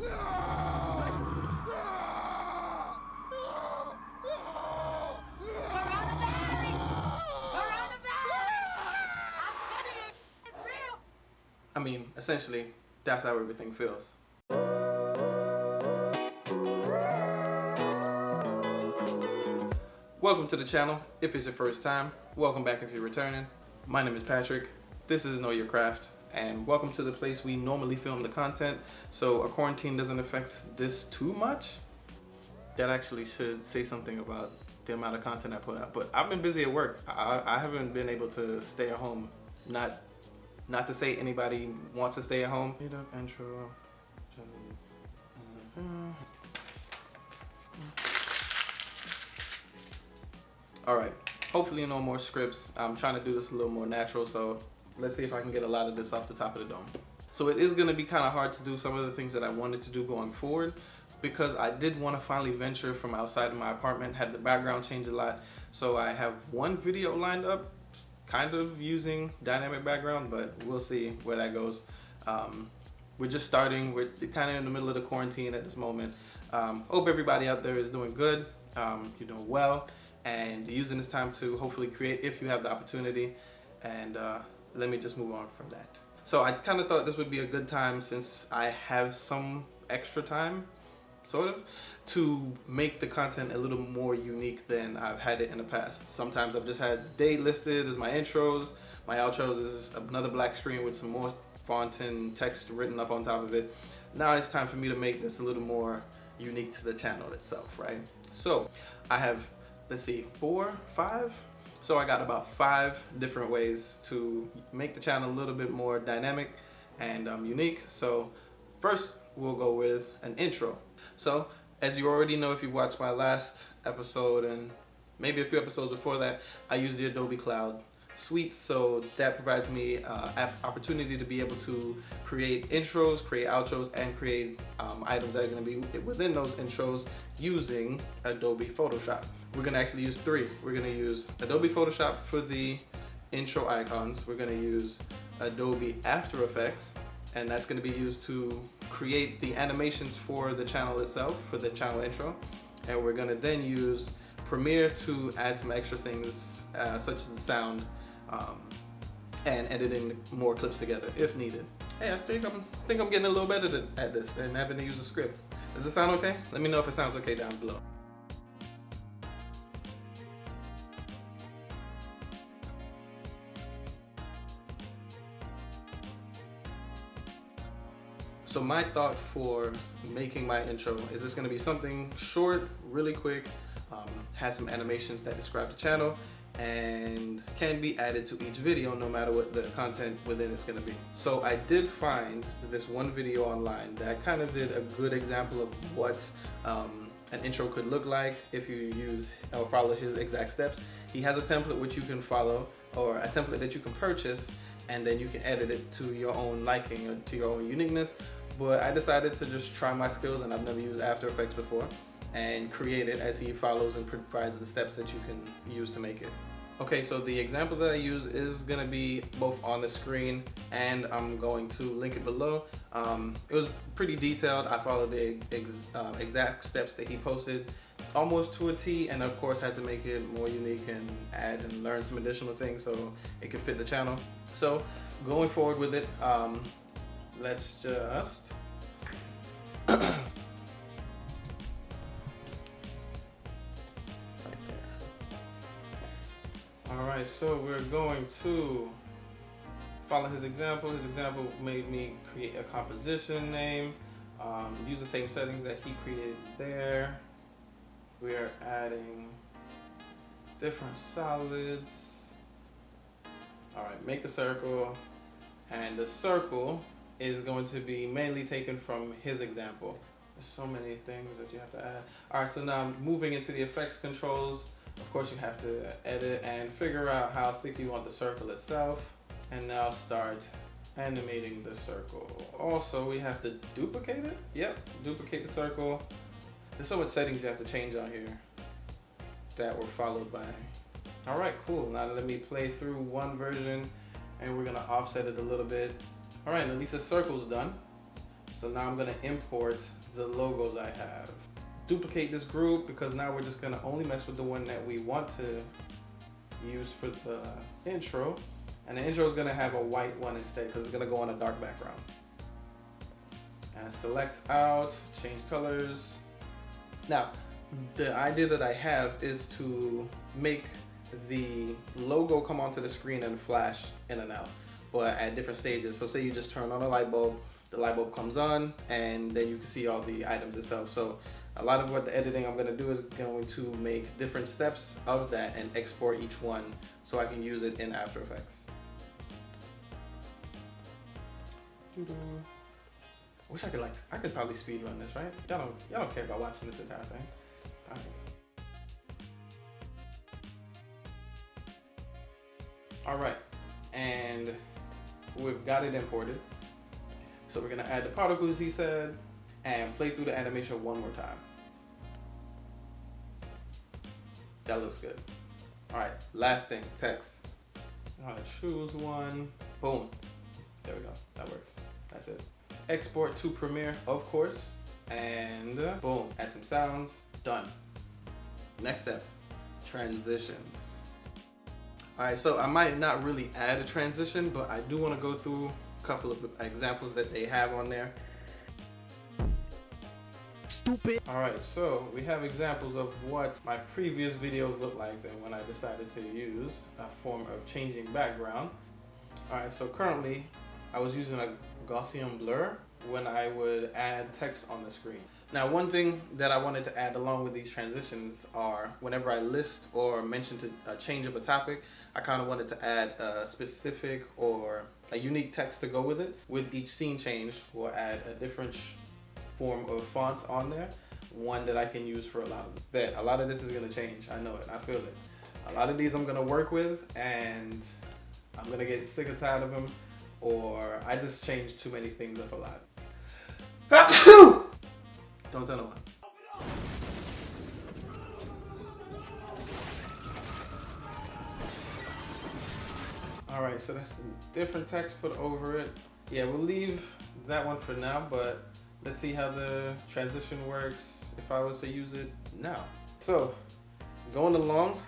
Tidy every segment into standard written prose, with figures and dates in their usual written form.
I mean, essentially, that's how everything feels. Welcome to the channel. If it's your first time, welcome back if you're returning. My name is Patrick. This is Know Your Craft, and welcome to the place we normally film the content, so a quarantine doesn't affect this too much. That actually should say something about the amount of content I put out, but I've been busy at work. I haven't been able to stay at home. Not to say anybody wants to stay at home. Intro. All right, hopefully no more scripts. I'm trying to do this a little more natural, so let's see if I can get a lot of this off the top of the dome. So it is gonna be kind of hard to do some of the things that I wanted to do going forward, because I did want to finally venture from outside of my apartment, had the background change a lot. So I have one video lined up, kind of using dynamic background, but we'll see where that goes. We're just starting. We're kind of in the middle of the quarantine at this moment. Hope everybody out there is doing good, you're doing well, and using this time to hopefully create if you have the opportunity. And let me just move on from that. So I kind of thought this would be a good time, since I have some extra time, sort of, to make the content a little more unique than I've had it in the past. Sometimes I've just had date listed as my intros. My outros is another black screen with some more font and text written up on top of it. Now it's time for me to make this a little more unique to the channel itself, right? So I have, let's see, 4, 5? So I got about 5 different ways to make the channel a little bit more dynamic and unique. So first we'll go with an intro. So as you already know, if you watched my last episode and maybe a few episodes before that, I use the Adobe Cloud Suite, so that provides me opportunity to be able to create intros, create outros, and create items that are going to be within those intros using Adobe Photoshop. We're going to actually use 3. We're going to use Adobe Photoshop for the intro icons. We're going to use Adobe After Effects, and that's going to be used to create the animations for the channel itself, for the channel intro. And we're going to then use Premiere to add some extra things such as the sound, and editing more clips together if needed. Hey, I think I'm getting a little better at this than having to use a script. Does it sound okay? Let me know if it sounds okay down below. So my thought for making my intro is it's going to be something short, really quick, has some animations that describe the channel, and can be added to each video no matter what the content within it's going to be. So I did find this one video online that kind of did a good example of what an intro could look like if you use or follow his exact steps. He has a template which you can follow, or a template that you can purchase, and then you can edit it to your own liking or to your own uniqueness. But I decided to just try my skills, and I've never used After Effects before, and create it as he follows and provides the steps that you can use to make it. Okay, so the example that I use is gonna be both on the screen, and I'm going to link it below. It was pretty detailed. I followed the exact steps that he posted, almost to a T, and of course had to make it more unique and add and learn some additional things so it could fit the channel. So going forward with it, let's just Alright, so we're going to follow his example. His example made me create a composition name, use the same settings that he created there. We are adding different solids. Alright, make the circle, and the circle is going to be mainly taken from his example. There's so many things that you have to add. Alright, so now moving into the effects controls. Of course, you have to edit and figure out how thick you want the circle itself. And now start animating the circle. Also, we have to duplicate it. Yep, duplicate the circle. There's so much settings you have to change on here that were followed by. All right, cool. Now let me play through one version, and we're gonna offset it a little bit. All right, at least the circle's done. So now I'm gonna import the logos I have. Duplicate this group because now we're just gonna only mess with the one that we want to use for the intro. And the intro is gonna have a white one instead because it's gonna go on a dark background. And select out, change colors. Now, the idea that I have is to make the logo come onto the screen and flash in and out, but at different stages. So say you just turn on a light bulb, the light bulb comes on, and then you can see all the items itself. So a lot of what the editing I'm gonna do is going to make different steps of that and export each one so I can use it in After Effects. Wish I could probably speed run this, right? Y'all don't care about watching this entire thing. Okay. All right, and we've got it imported. So we're gonna add the particles he said and play through the animation one more time. That looks good. All right, last thing, text. I'm gonna choose one, boom. There we go, that works, that's it. Export to Premiere, of course, and boom, add some sounds, done. Next step, transitions. All right, so I might not really add a transition, but I do want to go through a couple of examples that they have on there. Stupid. All right, so we have examples of what my previous videos look like then when I decided to use a form of changing background. All right, so currently I was using a Gaussian blur when I would add text on the screen. Now, one thing that I wanted to add along with these transitions are whenever I list or mention a change of a topic, I kind of wanted to add a specific or a unique text to go with it. With each scene change, we'll add a different form of font on there, one that I can use for a lot of it. Bet a lot of this is gonna change. I know it. I feel it. A lot of these I'm gonna work with, and I'm gonna get sick or tired of them, or I just change too many things up a lot. Don't tell no one. All right, so that's different text put over it. Yeah, we'll leave that one for now, but let's see how the transition works if I was to use it now. So, going along,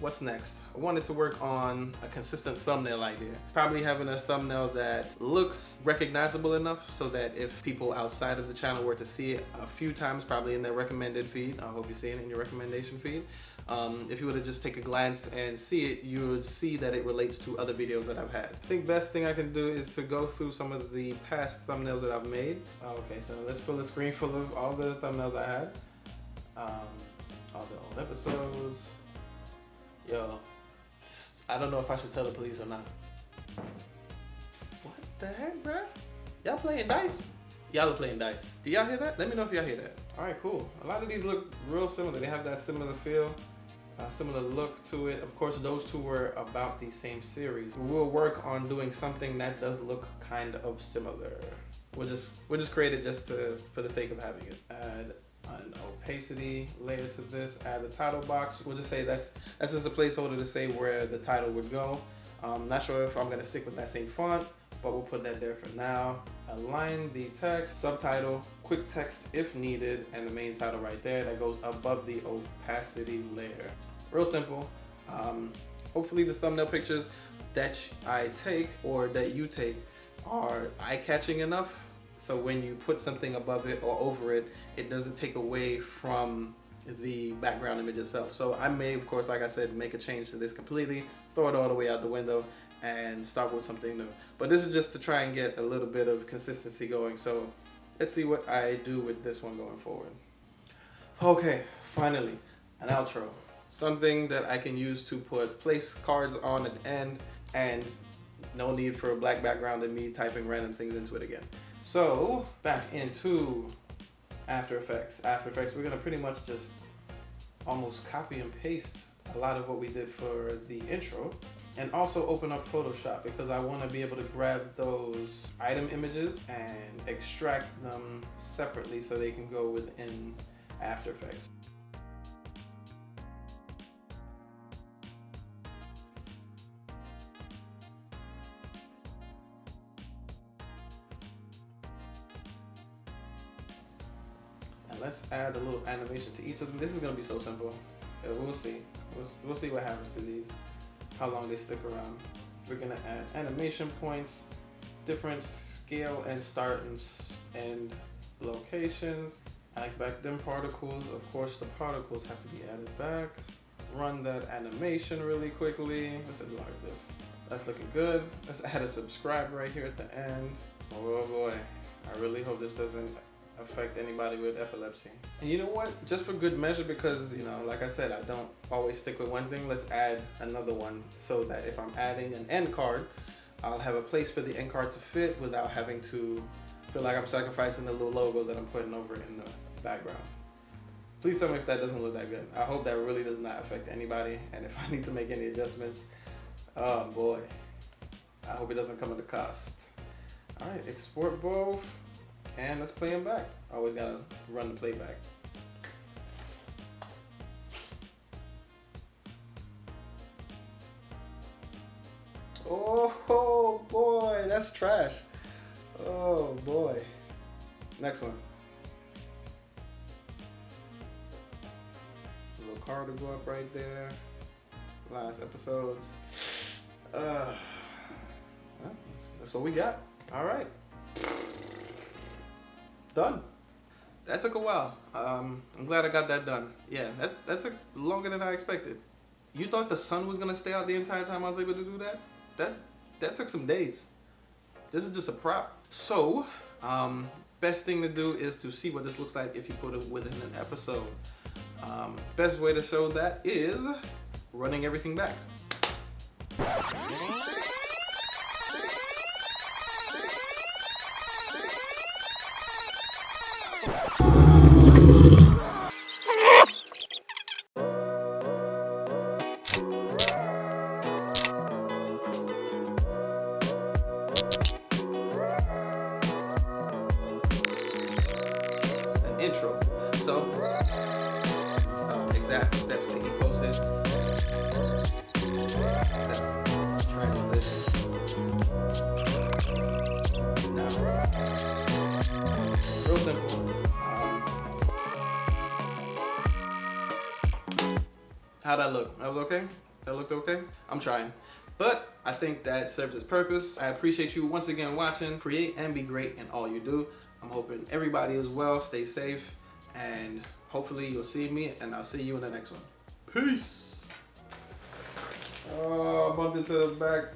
what's next? I wanted to work on a consistent thumbnail idea. Probably having a thumbnail that looks recognizable enough so that if people outside of the channel were to see it a few times, probably in their recommended feed, I hope you're seeing it in your recommendation feed. If you were to just take a glance and see it, you would see that it relates to other videos that I've had. I think best thing I can do is to go through some of the past thumbnails that I've made. Okay, so let's fill the screen full of all the thumbnails I had. All the old episodes. Yo, I don't know if I should tell the police or not. What the heck, bruh? Y'all playing dice? Y'all are playing dice. Do y'all hear that? Let me know if y'all hear that. All right, cool. A lot of these look real similar. They have that similar feel, similar look to it. Of course, those two were about the same series. We'll work on doing something that does look kind of similar. We'll just create it just for the sake of having it. Add an opacity layer to this. Add the title box. We'll just say that's just a placeholder to say where the title would go. Not sure if I'm gonna stick with that same font, but we'll put that there for now. Align the text, subtitle, quick text if needed, and the main title right there that goes above the opacity layer. Real simple. Hopefully the thumbnail pictures that I take or that you take are eye-catching enough so when you put something above it or over it, it doesn't take away from the background image itself. So I may, of course, like I said, make a change to this completely, throw it all the way out the window, and start with something new. But this is just to try and get a little bit of consistency going. So let's see what I do with this one going forward. Okay, finally, an outro. Something that I can use to put place cards on at the end, and no need for a black background and me typing random things into it again. So back into After Effects. After Effects, we're gonna pretty much just almost copy and paste a lot of what we did for the intro, and also open up Photoshop because I want to be able to grab those item images and extract them separately so they can go within After Effects. let's add a little animation to each of them. This is gonna be so simple. We'll see. We'll see what happens to these, how long they stick around. We're gonna add animation points, different scale and start and end locations. Add back them particles. Of course, the particles have to be added back. Run that animation really quickly. Let's enlarge this. That's looking good. Let's add a subscribe right here at the end. Oh boy, I really hope this doesn't affect anybody with epilepsy. And you know what? Just for good measure, because you know, like I said, I don't always stick with one thing. Let's add another one so that if I'm adding an end card, I'll have a place for the end card to fit without having to feel like I'm sacrificing the little logos that I'm putting over in the background. Please tell me if that doesn't look that good. I hope that really does not affect anybody. And if I need to make any adjustments, oh boy, I hope it doesn't come at a cost. All right, export both, and let's play them back. Always gotta run the playback. Oh boy, that's trash. Oh boy. Next one. A little card to go up right there. Last episodes. Well, that's what we got. All right. Done. That took a while. I'm glad I got that done. Yeah, that took longer than I expected. You thought the sun was gonna stay out the entire time I was able to do that? That took some days. This is just a prop. So, best thing to do is to see what this looks like if you put it within an episode. Best way to show that is running everything back. Intro. So, exact steps that he posted. Transitions. Now, real simple. How'd that look? That was okay? That looked okay? I'm trying. But I think that serves its purpose. I appreciate you once again watching. Create and be great in all you do. I'm hoping everybody is well, stay safe, and hopefully you'll see me, and I'll see you in the next one. Peace. Oh, I bumped into the back.